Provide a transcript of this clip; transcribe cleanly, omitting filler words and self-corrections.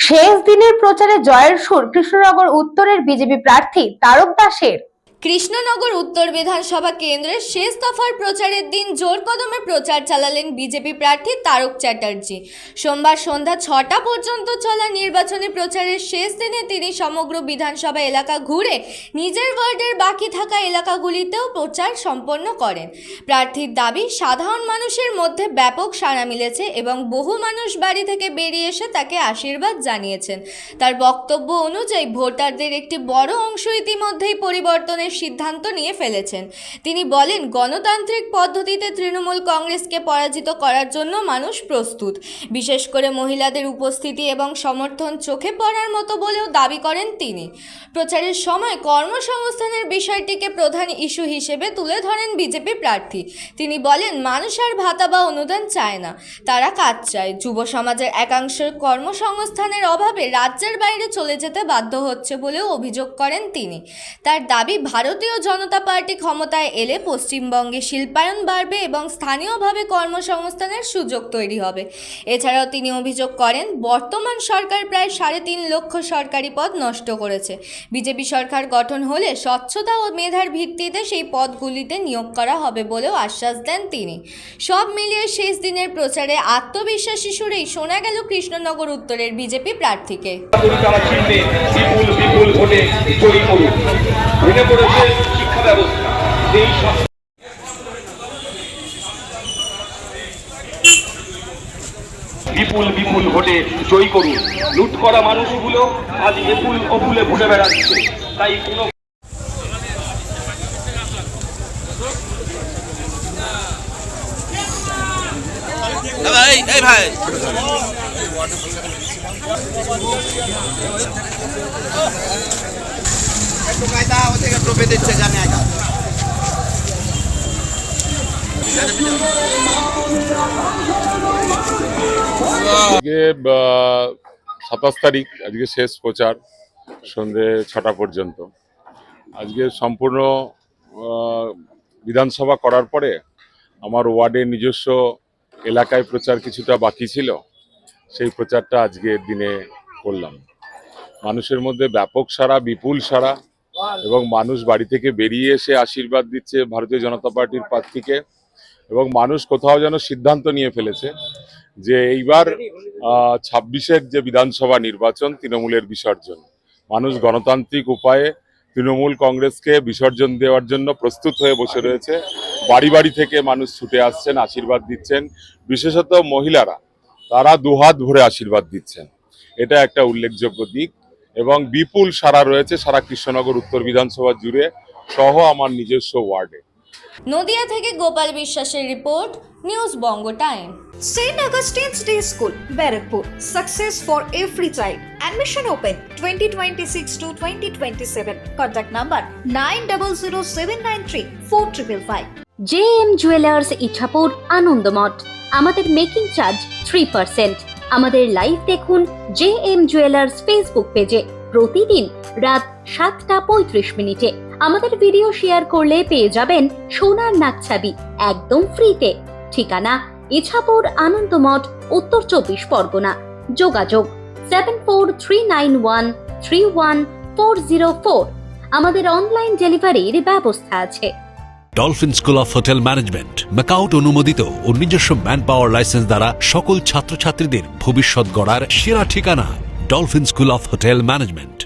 শেষ দিনের প্রচারে জয়ের সুর কৃষ্ণনগর উত্তরের বিজেপি প্রার্থী তারক দাসের। কৃষ্ণনগর উত্তর বিধানসভা কেন্দ্রের শেষ দফার প্রচারের দিন জোর কদমে প্রচার চালালেন বিজেপি প্রার্থী তারক চ্যাটার্জি। সোমবার সন্ধ্যা 6টা পর্যন্ত চলা নির্বাচনী প্রচারের শেষ দিনে তিনি সমগ্র বিধানসভা এলাকা ঘুরে নিজের ওয়ার্ডের বাকি থাকা এলাকাগুলিতেও প্রচার সম্পন্ন করেন। প্রার্থীর দাবি, সাধারণ মানুষের মধ্যে ব্যাপক সাড়া মিলেছে এবং বহু মানুষ বাড়ি থেকে বেরিয়ে এসে তাকে আশীর্বাদ জানিয়েছেন। তার বক্তব্য অনুযায়ী ভোটারদের একটি বড় অংশ ইতিমধ্যেই পরিবর্তনের সিদ্ধান্ত নিয়ে ফেলেছেন। তিনি বলেন, গণতান্ত্রিক পদ্ধতিতে তৃণমূল কংগ্রেসকে পরাজিত করার জন্য মানুষ প্রস্তুত। বিশেষ করে মহিলাদের উপস্থিতি এবং সমর্থন চোখে পড়ার মতো বলেও দাবি করেন তিনি। প্রচারের সময় কর্মসংস্থানের বিষয়টিকে প্রধান ইস্যু হিসেবে তুলে ধরেন বিজেপি প্রার্থী। তিনি বলেন, মানুষ আর ভাতা বা অনুদান চায় না, তারা কাজ চায়। যুব সমাজের একাংশের কর্মসংস্থানের অভাবে রাজ্যের বাইরে চলে যেতে বাধ্য হচ্ছে বলেও অভিযোগ করেন তিনি। তার দাবি, ভারতীয় জনতা পার্টি ক্ষমতায় এলে পশ্চিমবঙ্গে শিল্পায়ন বাড়বে এবং স্থানীয়ভাবে কর্মসংস্থানের সুযোগ তৈরি হবে। এছাড়াও তিনি অভিযোগ করেন, বর্তমান সরকার প্রায় 3.5 লক্ষ সরকারি পদ নষ্ট করেছে। বিজেপি সরকার গঠন হলে স্বচ্ছতা ও মেধার ভিত্তিতে সেই পদগুলিতে নিয়োগ করা হবে বলেও আশ্বাস দেন তিনি। সব মিলিয়ে শেষ দিনের প্রচারে আত্মবিশ্বাসী সুরেই শোনা গেল কৃষ্ণনগর উত্তরের বিজেপি প্রার্থীকে। শিক্ষা ব্যবস্থা বিপুল বিপুল ভোটে জয়ী করুন। লুট করা মানুষগুলো আজ এপুল অপুলে ভোটে বেড়াচ্ছে, তাই কোনো ভাই একটু কায়দা ওদিকে প্রভে দিচ্ছে জানে একা। আজকে 27 তারিখ, আজকে শেষ প্রচার সন্ধ্যে 6টা পর্যন্ত। আজকে সম্পূর্ণ বিধানসভা করার পরে আমার ওয়ার্ডের নিজস্ব এলাকায় প্রচার কিছুটা বাকি ছিল, সেই প্রচারটা আজকের দিনে করলাম। মানুষের মধ্যে ব্যাপক সাড়া, বিপুল সাড়া, এবং মানুষ বাড়ি থেকে বেরিয়ে এসে আশীর্বাদ দিচ্ছে ভারতীয় জনতা পার্টির প্রার্থীকে। এবং মানুষ কোথাও যেন সিদ্ধান্ত নিয়ে ফেলেছে যে এইবার 26-এর যে বিধানসভা নির্বাচন তৃণমূলের বিসর্জন। মানুষ গণতান্ত্রিক উপায়ে তৃণমূল কংগ্রেসকে বিসর্জন দেওয়ার জন্য প্রস্তুত হয়ে বসে রয়েছে। বাড়ি বাড়ি থেকে মানুষ ছুটে আসছেন, আশীর্বাদ দিচ্ছেন। বিশেষত মহিলারা, তারা দুহাত ভরে আশীর্বাদ দিচ্ছেন। এটা একটা উল্লেখযোগ্য দিক এবং বিপুল সাড়া রয়েছে সারা কৃষ্ণনগর উত্তর বিধানসভা জুড়ে সহ আমার নিজস্ব ওয়ার্ডে। নদিয়া থেকে গোপাল বিশ্বাসের report, news Banga time. St. Augustine's Day School, Barakpur. Success for every child. Admission open 2026 to 2027. Contact number 9007934555. JM Jewelers Ichapur Anandamath. আমাদের মেকিং চার্জ 3%। আমাদের লাইভ দেখুন JM Jewelers ফেসবুক পেজে প্রতিদিন রাত 7:35 আমাদের ভিডিও শেয়ার করলে পেয়ে যাবেন সোনার নাকছাবি একদম ফ্রিতে। ঠিকানা ইছাপুর আনন্দমঠ, উত্তর 24 পরগনা। যোগাযোগ 7439131404। আমাদের অনলাইন ডেলিভারির ব্যবস্থা আছে। Dolphin school of hotel management MAKAUT অনুমোদিত ও নিজস্ব ম্যান পাওয়ার লাইসেন্স দ্বারা সকল ছাত্রছাত্রীদের ভবিষ্যৎ গড়ার সেরা ঠিকানা dolphin school of hotel management.